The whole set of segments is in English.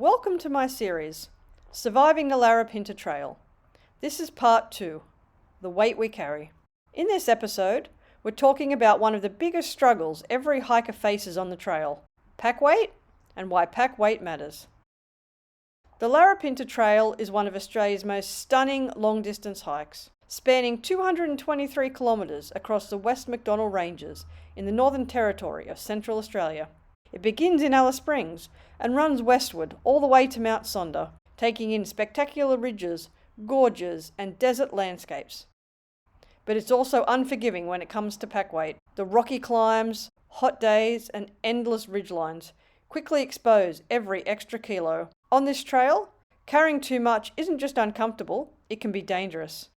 Welcome to my series, Surviving the Larapinta Trail. This is part 2, The Weight We Carry. In this episode, we're talking about one of the biggest struggles every hiker faces on the trail, pack weight, and why pack weight matters. The Larapinta Trail is one of Australia's most stunning long-distance hikes, spanning 223 kilometres across the West Macdonnell Ranges in the Northern Territory of Central Australia. It begins in Alice Springs and runs westward all the way to Mount Sonder, taking in spectacular ridges, gorges and desert landscapes. But it's also unforgiving when it comes to pack weight. The rocky climbs, hot days and endless ridgelines quickly expose every extra kilo. On this trail, carrying too much isn't just uncomfortable, it can be dangerous.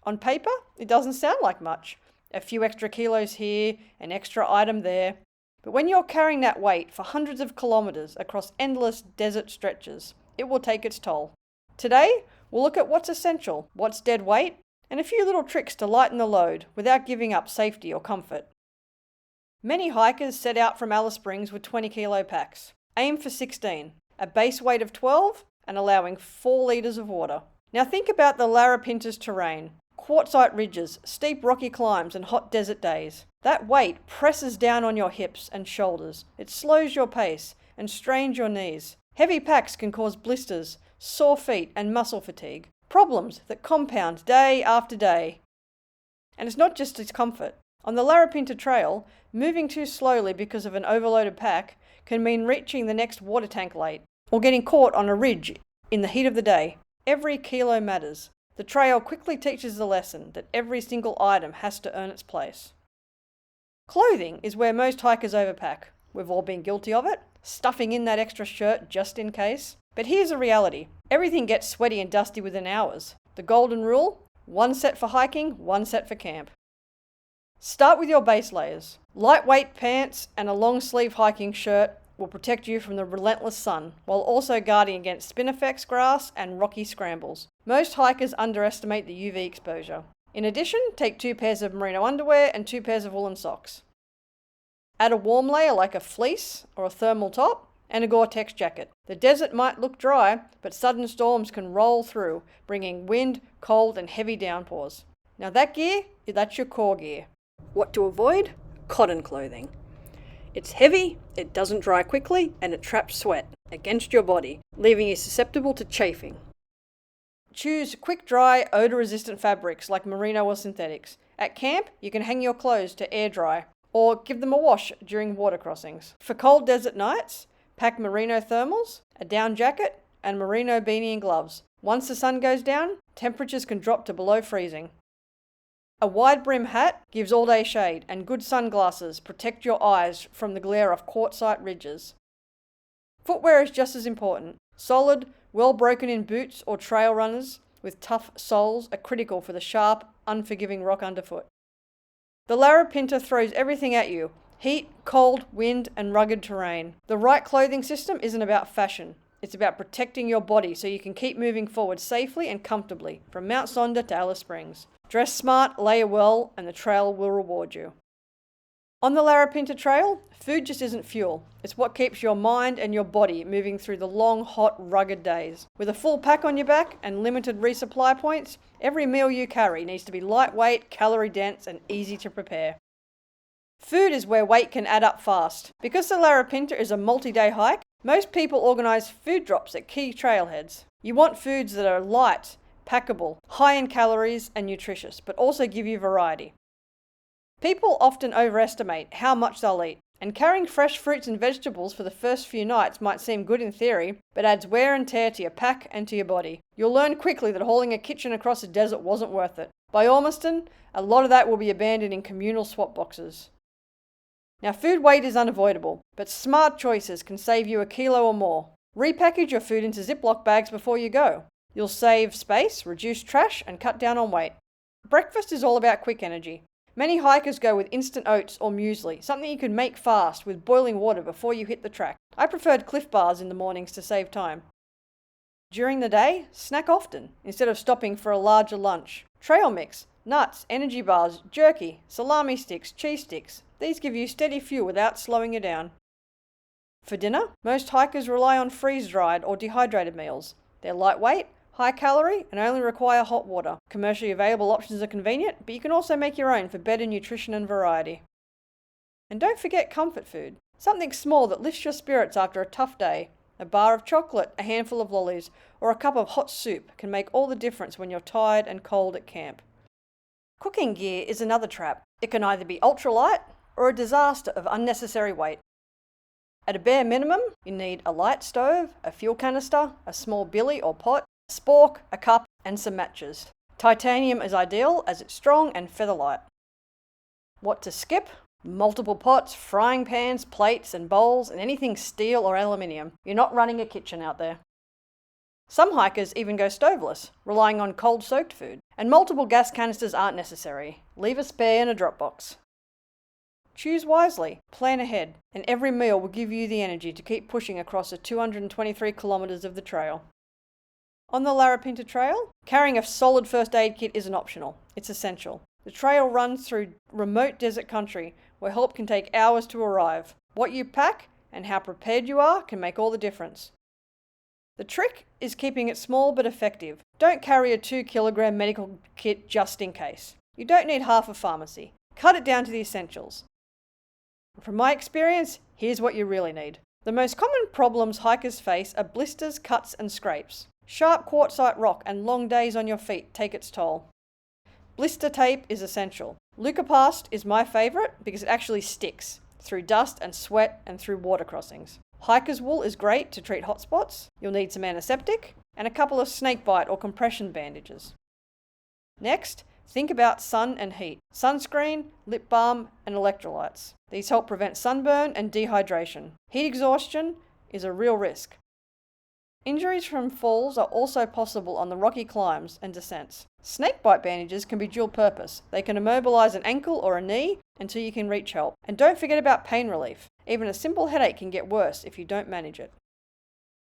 On paper, it doesn't sound like much. A few extra kilos here, an extra item there. But when you're carrying that weight for hundreds of kilometres across endless desert stretches, it will take its toll. Today, we'll look at what's essential, what's dead weight, and a few little tricks to lighten the load without giving up safety or comfort. Many hikers set out from Alice Springs with 20 kilo packs. Aim for 16, a base weight of 12, and allowing 4 litres of water. Now think about the Larapinta's terrain. Quartzite ridges, steep rocky climbs and hot desert days. That weight presses down on your hips and shoulders. It slows your pace and strains your knees. Heavy packs can cause blisters, sore feet and muscle fatigue. Problems that compound day after day. And it's not just discomfort. On the Larapinta Trail, moving too slowly because of an overloaded pack can mean reaching the next water tank late or getting caught on a ridge in the heat of the day. Every kilo matters. The trail quickly teaches the lesson that every single item has to earn its place. Clothing is where most hikers overpack. We've all been guilty of it, stuffing in that extra shirt just in case. But here's the reality. Everything gets sweaty and dusty within hours. The golden rule, 1 set for hiking, 1 set for camp. Start with your base layers. Lightweight pants and a long sleeve hiking shirt will protect you from the relentless sun, while also guarding against Spinifex grass and rocky scrambles. Most hikers underestimate the UV exposure. In addition, take 2 pairs of merino underwear and 2 pairs of woolen socks. Add a warm layer like a fleece or a thermal top and a Gore-Tex jacket. The desert might look dry, but sudden storms can roll through, bringing wind, cold and heavy downpours. Now that's your core gear. What to avoid? Cotton clothing. It's heavy, it doesn't dry quickly, and it traps sweat against your body, leaving you susceptible to chafing. Choose quick-dry, odor-resistant fabrics like merino or synthetics. At camp, you can hang your clothes to air dry, or give them a wash during water crossings. For cold desert nights, pack merino thermals, a down jacket, and merino beanie and gloves. Once the sun goes down, temperatures can drop to below freezing. A wide brim hat gives all-day shade, and good sunglasses protect your eyes from the glare of quartzite ridges. Footwear is just as important. Solid, well broken in boots or trail runners with tough soles are critical for the sharp, unforgiving rock underfoot. The Larapinta throws everything at you: heat, cold, wind and rugged terrain. The right clothing system isn't about fashion. It's about protecting your body so you can keep moving forward safely and comfortably from Mount Sonder to Alice Springs. Dress smart, layer well, and the trail will reward you. On the Larapinta Trail, food just isn't fuel. It's what keeps your mind and your body moving through the long, hot, rugged days. With a full pack on your back and limited resupply points, every meal you carry needs to be lightweight, calorie-dense, and easy to prepare. Food is where weight can add up fast. Because the Larapinta is a multi-day hike, most people organise food drops at key trailheads. You want foods that are light, packable, high in calories and nutritious, but also give you variety. People often overestimate how much they'll eat, and carrying fresh fruits and vegetables for the first few nights might seem good in theory, but adds wear and tear to your pack and to your body. You'll learn quickly that hauling a kitchen across the desert wasn't worth it. By Ormiston, a lot of that will be abandoned in communal swap boxes. Now food weight is unavoidable, but smart choices can save you a kilo or more. Repackage your food into Ziploc bags before you go. You'll save space, reduce trash, and cut down on weight. Breakfast is all about quick energy. Many hikers go with instant oats or muesli, something you can make fast with boiling water before you hit the track. I preferred Cliff Bars in the mornings to save time. During the day, snack often, instead of stopping for a larger lunch. Trail mix, nuts, energy bars, jerky, salami sticks, cheese sticks. These give you steady fuel without slowing you down. For dinner, most hikers rely on freeze-dried or dehydrated meals. They're lightweight, high calorie, and only require hot water. Commercially available options are convenient, but you can also make your own for better nutrition and variety. And don't forget comfort food. Something small that lifts your spirits after a tough day. A bar of chocolate, a handful of lollies, or a cup of hot soup can make all the difference when you're tired and cold at camp. Cooking gear is another trap. It can either be ultralight or a disaster of unnecessary weight. At a bare minimum, you need a light stove, a fuel canister, a small billy or pot, a spork, a cup, and some matches. Titanium is ideal as it's strong and feather light. What to skip? Multiple pots, frying pans, plates and bowls, and anything steel or aluminium. You're not running a kitchen out there. Some hikers even go stoveless, relying on cold-soaked food. And multiple gas canisters aren't necessary. Leave a spare in a drop box. Choose wisely, plan ahead, and every meal will give you the energy to keep pushing across the 223 kilometers of the trail. On the Larapinta Trail, carrying a solid first aid kit isn't optional. It's essential. The trail runs through remote desert country where help can take hours to arrive. What you pack and how prepared you are can make all the difference. The trick is keeping it small but effective. Don't carry a 2-kilogram medical kit just in case. You don't need half a pharmacy. Cut it down to the essentials. From my experience, here's what you really need. The most common problems hikers face are blisters, cuts and scrapes. Sharp quartzite rock and long days on your feet take its toll. Blister tape is essential. Leucopast is my favourite because it actually sticks through dust and sweat and through water crossings. Hiker's wool is great to treat hot spots. You'll need some antiseptic and a couple of snakebite or compression bandages. Next, think about sun and heat. Sunscreen, lip balm and electrolytes. These help prevent sunburn and dehydration. Heat exhaustion is a real risk. Injuries from falls are also possible on the rocky climbs and descents. Snakebite bandages can be dual purpose. They can immobilize an ankle or a knee until you can reach help. And don't forget about pain relief. Even a simple headache can get worse if you don't manage it.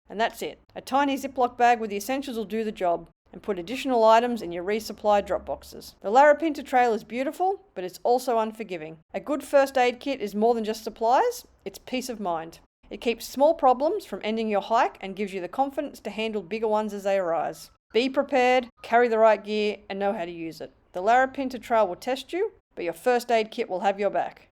And that's it. A tiny Ziploc bag with the essentials will do the job, and put additional items in your resupply drop boxes. The Larapinta Trail is beautiful, but it's also unforgiving. A good first aid kit is more than just supplies, it's peace of mind. It keeps small problems from ending your hike and gives you the confidence to handle bigger ones as they arise. Be prepared, carry the right gear, and know how to use it. The Larapinta Trail will test you, but your first aid kit will have your back.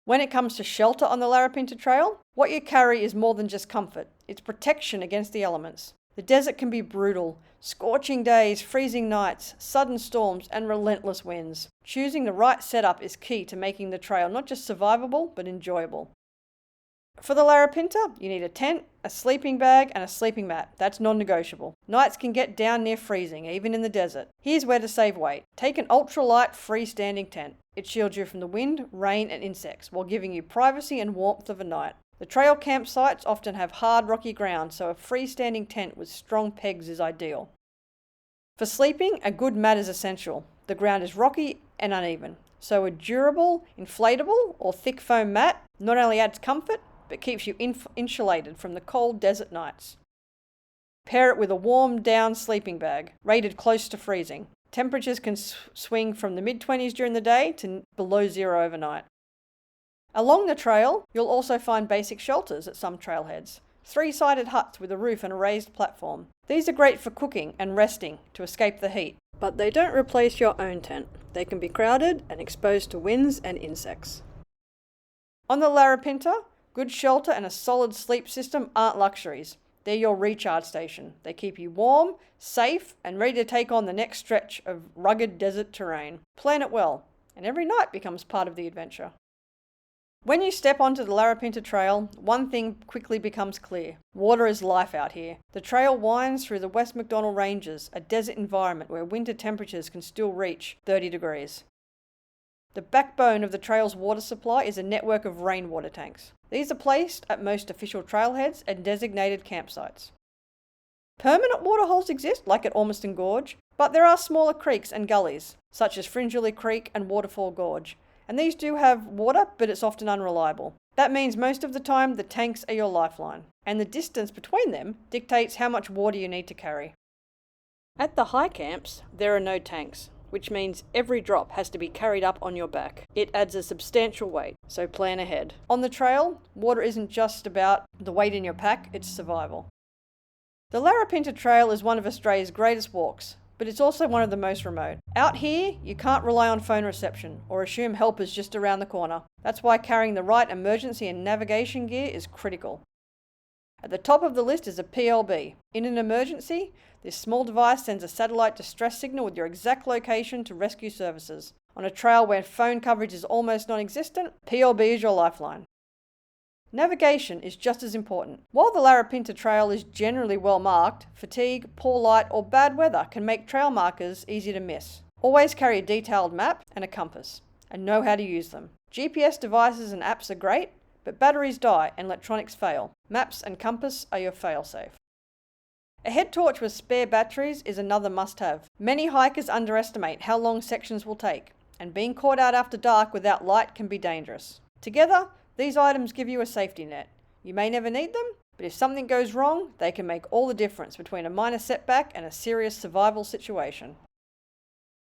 When it comes to shelter on the Larapinta Trail, what you carry is more than just comfort. It's protection against the elements. The desert can be brutal. Scorching days, freezing nights, sudden storms, and relentless winds. Choosing the right setup is key to making the trail not just survivable, but enjoyable. For the Larapinta, you need a tent, a sleeping bag, and a sleeping mat. That's non-negotiable. Nights can get down near freezing, even in the desert. Here's where to save weight. Take an ultralight freestanding tent. It shields you from the wind, rain, and insects, while giving you privacy and warmth of a night. The trail campsites often have hard, rocky ground, so a freestanding tent with strong pegs is ideal. For sleeping, a good mat is essential. The ground is rocky and uneven, so a durable, inflatable, or thick foam mat not only adds comfort, but keeps you insulated from the cold desert nights. Pair it with a warm down sleeping bag, rated close to freezing. Temperatures can swing from the mid-20s during the day to below zero overnight. Along the trail, you'll also find basic shelters at some trailheads. 3-sided huts with a roof and a raised platform. These are great for cooking and resting to escape the heat, but they don't replace your own tent. They can be crowded and exposed to winds and insects. On the Larapinta, good shelter and a solid sleep system aren't luxuries. They're your recharge station. They keep you warm, safe, and ready to take on the next stretch of rugged desert terrain. Plan it well, and every night becomes part of the adventure. When you step onto the Larapinta Trail, one thing quickly becomes clear. Water is life out here. The trail winds through the West MacDonnell Ranges, a desert environment where winter temperatures can still reach 30 degrees. The backbone of the trail's water supply is a network of rainwater tanks. These are placed at most official trailheads and designated campsites. Permanent waterholes exist, like at Ormiston Gorge, but there are smaller creeks and gullies, such as Fringilly Creek and Waterfall Gorge. And these do have water, but it's often unreliable. That means most of the time the tanks are your lifeline, and the distance between them dictates how much water you need to carry. At the high camps, there are no tanks. which means every drop has to be carried up on your back. It adds a substantial weight, so plan ahead. On the trail, water isn't just about the weight in your pack, it's survival. The Larapinta Trail is one of Australia's greatest walks, but it's also one of the most remote. Out here, you can't rely on phone reception or assume help is just around the corner. That's why carrying the right emergency and navigation gear is critical. At the top of the list is a PLB. In an emergency, this small device sends a satellite distress signal with your exact location to rescue services. On a trail where phone coverage is almost non-existent, PLB is your lifeline. Navigation is just as important. While the Larapinta Trail is generally well marked, fatigue, poor light, or bad weather can make trail markers easy to miss. Always carry a detailed map and a compass, and know how to use them. GPS devices and apps are great, but batteries die and electronics fail. Maps and compass are your fail-safe. A head torch with spare batteries is another must-have. Many hikers underestimate how long sections will take, and being caught out after dark without light can be dangerous. Together, these items give you a safety net. You may never need them, but if something goes wrong, they can make all the difference between a minor setback and a serious survival situation.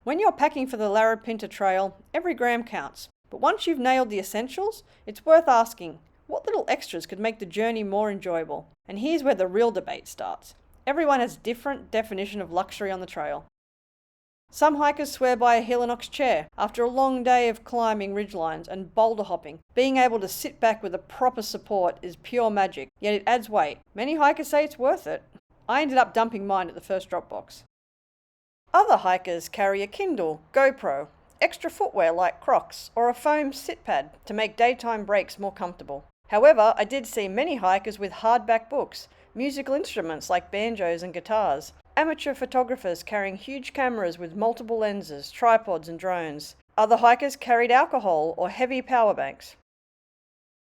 When you're packing for the Larapinta Trail, every gram counts. But once you've nailed the essentials, it's worth asking, what little extras could make the journey more enjoyable? And here's where the real debate starts. Everyone has a different definition of luxury on the trail. Some hikers swear by a Helinox chair. After a long day of climbing ridgelines and boulder hopping, being able to sit back with a proper support is pure magic, yet it adds weight. Many hikers say it's worth it. I ended up dumping mine at the first drop box. Other hikers carry a Kindle, GoPro, extra footwear like Crocs, or a foam sit pad to make daytime breaks more comfortable. However, I did see many hikers with hardback books, musical instruments like banjos and guitars, amateur photographers carrying huge cameras with multiple lenses, tripods and drones. Other hikers carried alcohol or heavy power banks.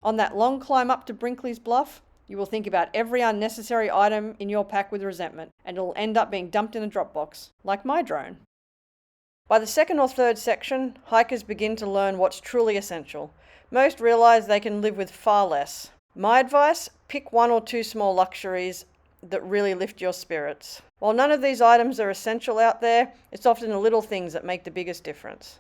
On that long climb up to Brinkley's Bluff, you will think about every unnecessary item in your pack with resentment, and it'll end up being dumped in a drop box, like my drone. By the second or third section, hikers begin to learn what's truly essential. Most realize they can live with far less. My advice, pick one or two small luxuries that really lift your spirits. While none of these items are essential out there, it's often the little things that make the biggest difference.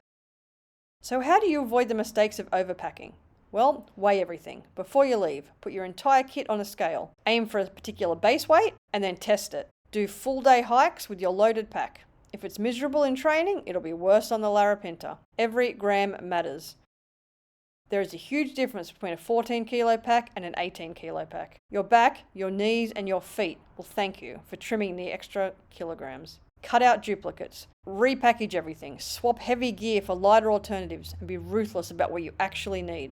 So how do you avoid the mistakes of overpacking? Well, weigh everything. Before you leave, put your entire kit on a scale. Aim for a particular base weight and then test it. Do full day hikes with your loaded pack. If it's miserable in training, it'll be worse on the Larapinta. Every gram matters. There is a huge difference between a 14 kilo pack and an 18 kilo pack. Your back, your knees and your feet will thank you for trimming the extra kilograms. Cut out duplicates. Repackage everything. Swap heavy gear for lighter alternatives and be ruthless about what you actually need.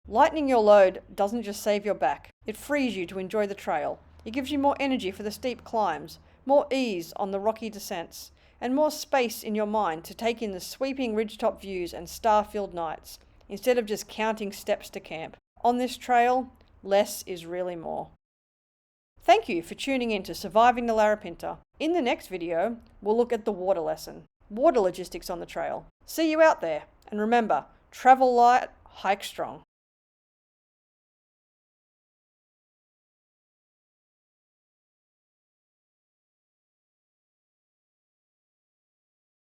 Lightening your load doesn't just save your back. It frees you to enjoy the trail. It gives you more energy for the steep climbs, more ease on the rocky descents, and more space in your mind to take in the sweeping ridgetop views and star-filled nights, instead of just counting steps to camp. On this trail, less is really more. Thank you for tuning in to Surviving the Larapinta. In the next video, we'll look at the water lesson, water logistics on the trail. See you out there, and remember, travel light, hike strong.